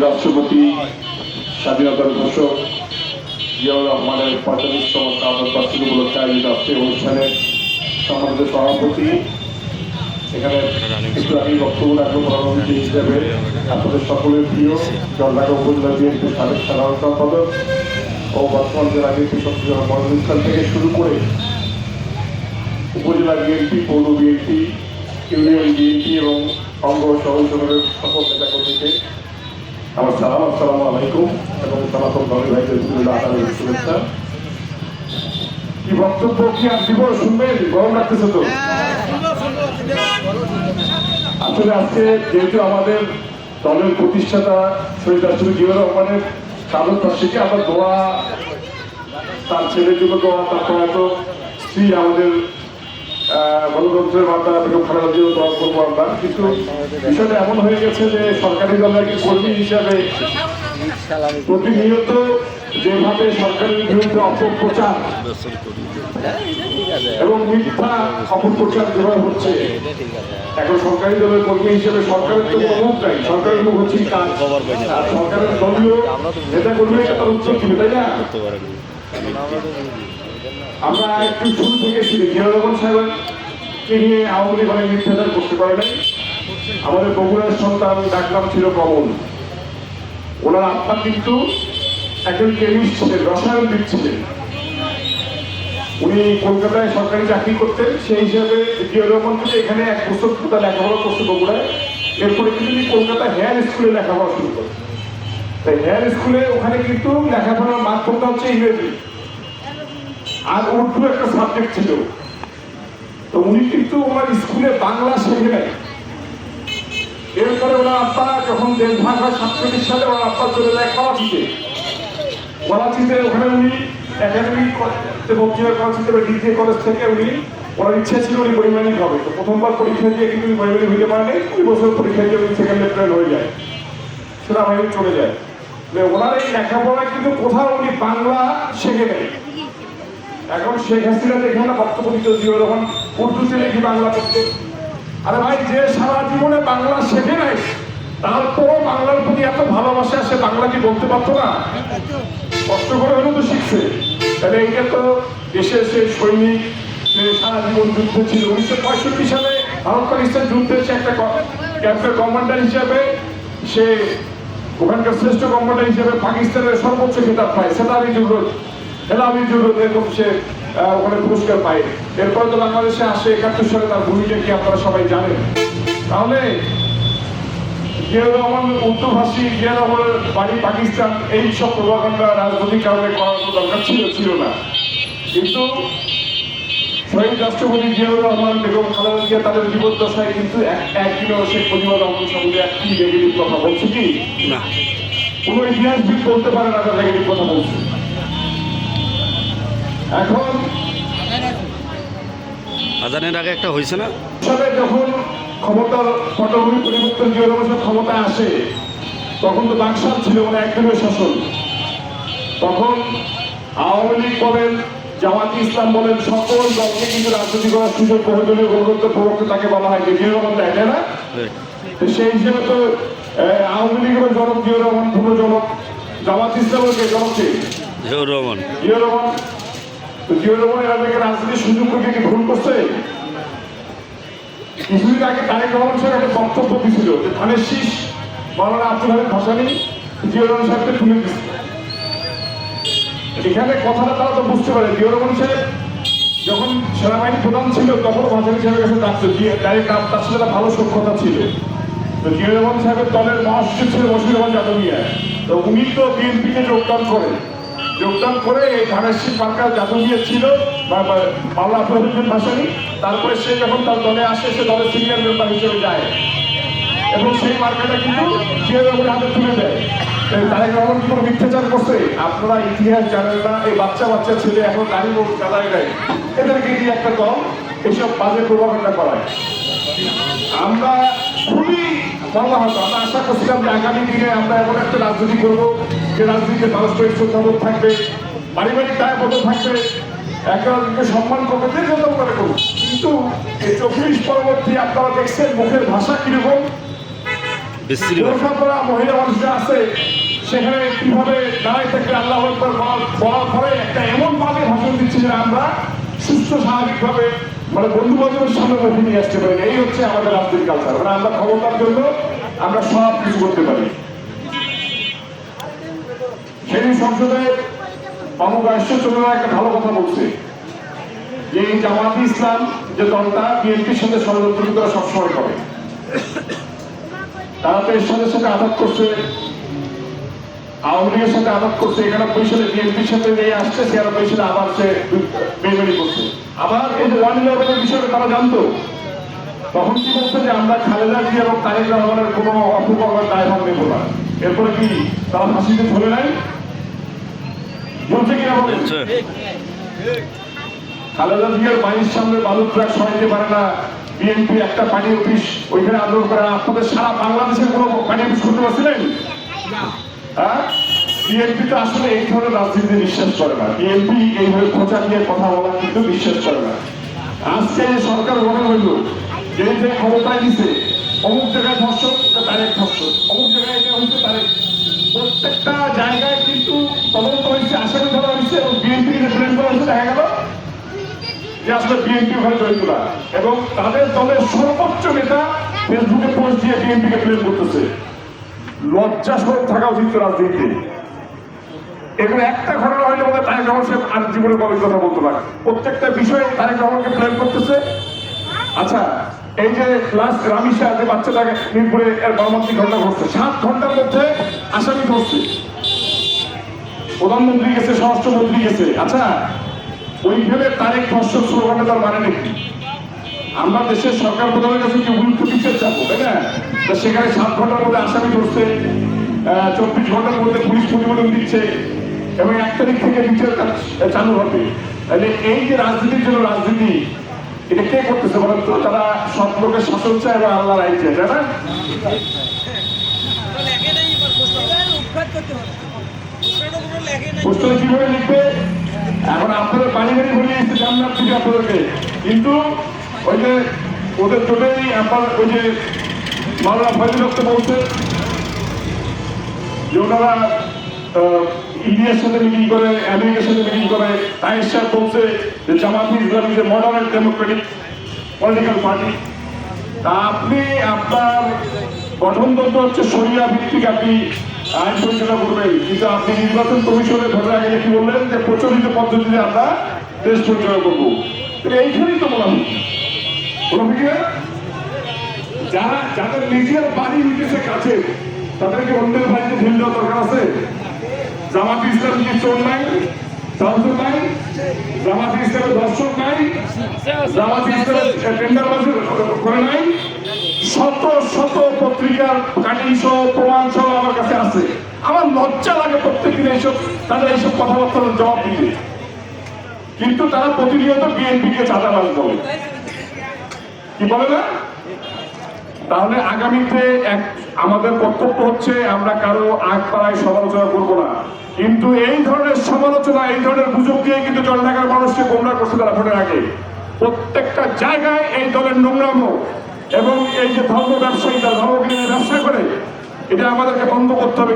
রাষ্ট্রপতি স্বাধীনতার ঘোষক জিয়াউর রহমানের 45তম শাহাদত বার্ষিকী উপলক্ষে আয়োজিত আজকের অনুষ্ঠানে সম্মানিত সভাপতি, এখানে একটু আমি বক্তব্য রাখবো প্রধানমন্ত্রী হিসেবে আপনাদের সকলের প্রিয় জলঢাকা উপজেলা বিএনপির সাবেক সাধারণ সম্পাদক ও বর্তমান জেলা বিএনপি সক্রিয় মনোনয়ন থেকে শুরু করে উপজেলা বিএনপি, পৌর বিএনপি, ইউনিয়ন বিএনপি এবং অঙ্গ সহযোগের সকল নেতাকর্মীকে আমার সালাম, আসসালামু আলাইকুম এবং সনাতন ধর্মী ভাইদের আদানের শুভেচ্ছা। কি বক্তব্য কি আর দিব, শুনবেন? গরম লাগতেছে তো। আসলে আজকে যেহেতু আমাদের দলের প্রতিষ্ঠাতা শহীদ রাষ্ট্রপতি জিয়াউর রহমানের শাহাদত বার্ষিকী, আমরা দোয়া, তার ছেলের জন্য দোয়া, তার প্রয়াত স্ত্রী আমাদের গণতন্ত্রের মাতা বেগম খালেদা জিয়ার দোয়া করবো আমরা। কিন্তু বিষয়টা এমন হয়ে গেছে যে সরকারি দলের কর্মী হিসাবে প্রতিনিয়ত যেভাবে সরকারের বিরুদ্ধে অপপ্রচার এবং মিথ্যা অপপ্রচার যেভাবে হচ্ছে, এখন সরকারি দলের কর্মী হিসেবে সরকারের তো কোনো মুখ নাই, সরকারের মুখ হচ্ছে কাজ, আর সরকারের দলীয় নেতা কর্মী তার উত্তর দিবে, তাই না? আমরা একটু শুরু থেকে শুনি, জিয়াউর রহমান সাহেবকে নিয়ে আওয়ামী লীগ অনেক মিথ্যাচার করতে পারে নাই। আমাদের বগুড়ার সন্তান ডাকনাম ছিল কমল। ওনার আত্মা কিন্তু একজন কেমিস্ট ছিলেন, রসায়নবিদ ছিলেন। উনি কলকাতায় সরকারি চাকরি করতেন, সেই হিসাবে জিয়াউর রহমান কিন্তু এখানে 1 বছর তার লেখাপড়া করছে বগুড়ায়। এরপরে কিন্তু তিনি কলকাতা হেয়ার স্কুলে লেখাপড়া শুরু করেন। তাই হেয়ার স্কুলে ওখানে কিন্তু লেখাপড়ার মাধ্যমটা হচ্ছে ইংরেজি আর উর্দু একটা সাবজেক্ট ছিল। তো উনি কিন্তু ওনার স্কুলে বাংলা শেখে নাই। এরপরে ওনার আব্বা যখন দেশ ভাগ হয় 47 সালে, ওনার আব্বা চলে যায় করাচিতে। ওখানে উনি একাডেমিক করাচিতে ডিগ্রি কলেজ থেকে উনি, ওনার ইচ্ছা ছিল উনি বৈমানিক হবে। তো প্রথমবার পরীক্ষা দিয়ে কিন্তু উনি বৈমানিক হইতে পারেন, 2 বছর পরীক্ষা দিয়ে উনি সেকেন্ড লেফটেন্যান্ট হয়ে যায়, সেনাবাহিনী চলে যায়। ওনার এই লেখাপড়ায় কিন্তু কোথাও উনি বাংলা শেখে নেই। এখন শেখ হাসিনা দেখে না বক্তব্য দিতে জিয়াউর রহমান উর্দুতে লিখি বাংলা করতে। আরে ভাই, যে সারা জীবনে বাংলা শেখে নাই তারপরও বাংলার প্রতি এত ভালোবাসা, সে বাংলা কি বলতে পারতো না? কষ্ট করে হলেও তো শিখছে। তাহলে এইটা তো দেশে সে সৈনিক, সে সারা জীবন যুদ্ধে ছিল। 1965 সালে ভারত পাকিস্তান যুদ্ধে সে একটা ক্যাম্পের কমান্ডার হিসাবে, সে ওখানকার শ্রেষ্ঠ কমান্ডার হিসেবে পাকিস্তানের সর্বোচ্চ খেতাব পায়, এরকম সে ওখানে পুরস্কার পায়। এরপরে তো বাংলাদেশে আসে 71 সালে, তার ভূমিকা কি আপনারা সবাই জানেন। তাহলে জিয়াউর রহমান উর্দুভাষী, জিয়াউর রহমানের বাড়ি পাকিস্তান, এই সব প্রভাকাণ্ডা রাজনৈতিক কারণে করার দরকার ছিল না। কিন্তু শহীদ রাষ্ট্রপতি জিয়াউর রহমান, বেগম খালেদা জিয়া তাদের জীবদ্দশায় কিন্তু একদিনও শেখ মুজিবুর রহমান সম্বন্ধে একটি নেগেটিভ কথা বলছে কি না? কোনো ইতিহাসবিদ বলতে পারে না তার নেগেটিভ কথা বলছে। এখন আজানের আগে একটা হয়েছে না, যখন ক্ষমতার পটভূমি পরিবর্তন জিয়াউর রহমান ক্ষমতায় আসে, তখন তো বাকশাল ছিল, মানে একদিনের শাসন। তখন আওয়ামী লীগ বলেন, জামাতি ইসলাম বলেন, সকল দলকে কিন্তু রাজনীতি করার সুযোগ বহুদলীয় গণতন্ত্রের প্রবর্তক তাকে বলা হয় যে জিয়াউর রহমান, তাই না? সেই হিসেবে তো আওয়ামী লীগের জনক জিয়াউর রহমান, পূর্ণ জনক, জামাত ইসলামের জনককে জিয়াউর রহমান। তো জিয়াউর রহমান এরাকে রাজনীতির সুযোগ করে কি ভুল করছে? কিছুদিন আগে তারেক রহমান সাহেব একটা বক্তব্য দিয়েছিল যে ধানের শীষ মাওলানা আব্দুল হামিদ ভাসানী জিয়াউর রহমান সাহেবকে তুলে দিচ্ছে। এখানে কথাটা তারা তো বুঝতে পারে, জিয়াউর রহমান সাহেব যখন সেনাবাহিনী প্রধান ছিল তখন ভাসানী সাহেবের কাছে ডাকতো, ডাইরেক্ট তার সাথে একটা ভালো সক্ষতা ছিল। তো জিয়াউর রহমান সাহেবের দলের মহাসচিব ছিল মশিউর রহমান যাদবিয়া। তো উনি তো বিএনপিতে যোগদান করে এই ধানের শীষ মার্কার যাদবিয়া ছিল মাওলানা আব্দুল হামিদ ভাসানী। তারপরে সে যখন তার দলে আসে, সে দলের সিনিয়র মেম্বার হিসেবে যায় এবং সেই মার্কাটা কিন্তু জিয়াউর রহমানের হাতে তুলে দেয়। তারেক রহমান কি কোনো মিথ্যাচার করছে? আপনারা ইতিহাস জানেন না। এই বাচ্চা ছেলে এখন গাড়ি মুখ চালায় দেয়, এদেরকে দিয়ে একটা দল এইসব বাজে প্রভাবটা করায়। আমরা খুবই মজা হতো, আমরা আশা করছিলাম যে আগামী দিনে আমরা এমন একটা রাজনীতি করবো যে রাজনীতিতে পারস্পরিক শ্রদ্ধাবোধ থাকবে, পারিবারিক দায়বদ্ধ থাকবে, একে অন্যকে সম্মান করবে, যে যত করে করবো। কিন্তু এই 24 পরবর্তী আপনারা দেখছেন মুখের ভাষা কিরকম। বিশ্রী ভাষা। বোরখা পরা মহিলা মানুষরা আছে, সেখানে কিভাবে দাঁড়ায় থেকে আল্লাহ আকবার বলার পরে একটা এমন ভাবে ভাষণ দিচ্ছে যে আমরা সুস্থ স্বাভাবিকভাবে মানে বন্ধু বান্ধবের সামনে মুখে নিয়ে আসতে পারি। এই হচ্ছে আমাদের রাজনীতি কালচার। মানে আমরা ক্ষমতার জন্য আমরা সব কিছু করতে পারি। সেই সংসদে মামুক রাষ্ট্রচন্দ্র একটা ভালো কথা বলছে যে এই জামাতে ইসলাম যে দলটা বিএনপির সাথে ষড়যন্ত্র করা সবসময় করে। তারা তো এর সাথে সাথে আঘাত করছে, আওয়ামী লীগের সাথে আঘাত করছে, 91 সালে বিএনপির সাথে নিয়ে আসছে, 96 সালে আবার সে বেমানি করছে। আবার এই যে 111 বিষয়টা তারা জানতো, তখন কি বলছে যে আমরা খালেদা জিয়া এবং তারেক রহমানের কোনো অপকর্মের দায়ভার নেব না। এরপরে কি তারা ফাঁসিতে ধরে নাই বলছে কিনা বলেন? খালেদা জিয়ার বাড়ির সামনে বালু ট্রাক সরাইতে পারে না বিএনপি, একটা পার্টি অফিস ওইখানে আন্দোলন করে। আপনাদের সারা বাংলাদেশের কোনো পার্টি অফিস করতে পারছিলেন? হ্যাঁ, বিএনপি তো আসলে এই ধরনের রাজনীতি বিশ্বাস করে না। বিএনপি এইভাবে খোঁচা নিয়ে কথা বলা কিন্তু বিশ্বাস করে না। আজকে যে সরকার গঠন হইল, যে যে ক্ষমতায় দিছে, অমুক জায়গায় ধর্ষণ তারেক ধর্ষণ, অমুক জায়গায় এটা হচ্ছে তারেক, প্রত্যেকটা জায়গায় কিন্তু তদন্ত হয়েছে, আসামি ধরা হয়েছে এবং বিএনপি প্রেম করা হয়েছে। দেখা গেল যে আসলে বিএনপি ওখানে জড়িত না এবং তাদের দলের সর্বোচ্চ নেতা ফেসবুকে পোস্ট দিয়ে বিএনপিকে প্রেম করতেছে। লজ্জা সরব থাকা উচিত রাজনীতি। এগুলো একটা ঘটনা হইলে বলে তারেক রহমান সাহেব আর জীবনে কবে কথা বলতে পারে। প্রত্যেকটা বিষয়ে তারেক রহমানকে প্রেম করতেছে। আচ্ছা, এই যে লাস্ট রামিসা যে বাচ্চাটাকে মিরপুরে এর মর্মান্তিক ঘটনা ঘটছে, 7 ঘন্টার মধ্যে আসামি ধরছে, প্রধানমন্ত্রী গেছে, স্বরাষ্ট্রমন্ত্রী গেছে। আচ্ছা, ওইখানে তারেক ধর্ষণ স্লোগানে তার মানে নাকি আমরা দেশের সরকার প্রধানের কাছে কি উল্টো বিচার চাবো, তাই না? সেখানে 7 ঘন্টার মধ্যে আসামি ধরছে, 24 ঘন্টার মধ্যে পুলিশ প্রতিবেদন দিচ্ছে এবং 1 তারিখ থেকে বিচার চালু হবে। তাহলে এই যে রাজনীতির জন্য রাজনীতি, এটা কে করতেছে বলেন তো? তারা সব লোকের শাসন চায় এবং আল্লাহর আইন চায়, তাই না? পোস্টারে কিভাবে লিখবে? এখন আপনাদের বাড়ি বাড়ি বলে এসেছে জান্নাত থেকে আপনাদেরকে, কিন্তু ওই যে ওদের জন্যই আপনার ওই যে মাওলানা ফয়জুল হক বলছে যে ওনারা ইন্ডিয়ার সাথে মিটিং করে, আমেরিকার সাথে মিটিং করে। তাইর সাহেব বলছে যে জামাত ইসলামী যে মডার্ন ডেমোক্রেটিক পলিটিক্যাল পার্টি। তা আপনি আপনার গঠনতন্ত্র হচ্ছে শরিয়া ভিত্তিক, আপনি আইন পরিচালনা করবেন, কিন্তু আপনি নির্বাচন কমিশনে ভোটের আগে কি বললেন যে প্রচলিত পদ্ধতিতে আমরা দেশ পরিচালনা করবো। এইখানেই তো বলা হচ্ছে যারা যাদের নিজের বাড়ি নিতেছে কাছে, তাদেরকে অন্যের বাড়িতে ঢিল দেওয়া দরকার আছে? জামাত ইসলাম কি চোর নাই, চালচোর নাই? জামাত ইসলামের দর্শক নাই? জামাত ইসলাম টেন্ডারবাজি করে নাই? শত শত পত্রিকার কাটিং সহ প্রমাণ সহ আমার কাছে আছে। আমার লজ্জা লাগে প্রত্যেকদিন এইসব তাদের এইসব কথাবার্তার জবাব দিতে, কিন্তু তারা প্রতিনিয়ত বিএনপিকে চাঁদাবাজ বলে, কি বলে না? তাহলে আগামীতে আমাদের কর্তব্য হচ্ছে আমরা কারো আগ পাড়ায় সমালোচনা করবো না, কিন্তু এই ধরনের সমালোচনা, এই ধরনের গুজব দিয়ে কিন্তু জনঢাকার মানুষকে গোমরাহ করছে তারা ভোটের আগে। প্রত্যেকটা জায়গায় এই দলের নোংরামো এবং এই যে ধর্ম ব্যবসায়ী, তারা ধর্মকে নিয়ে ব্যবসা করে, এটা আমাদেরকে বন্ধ করতে হবে।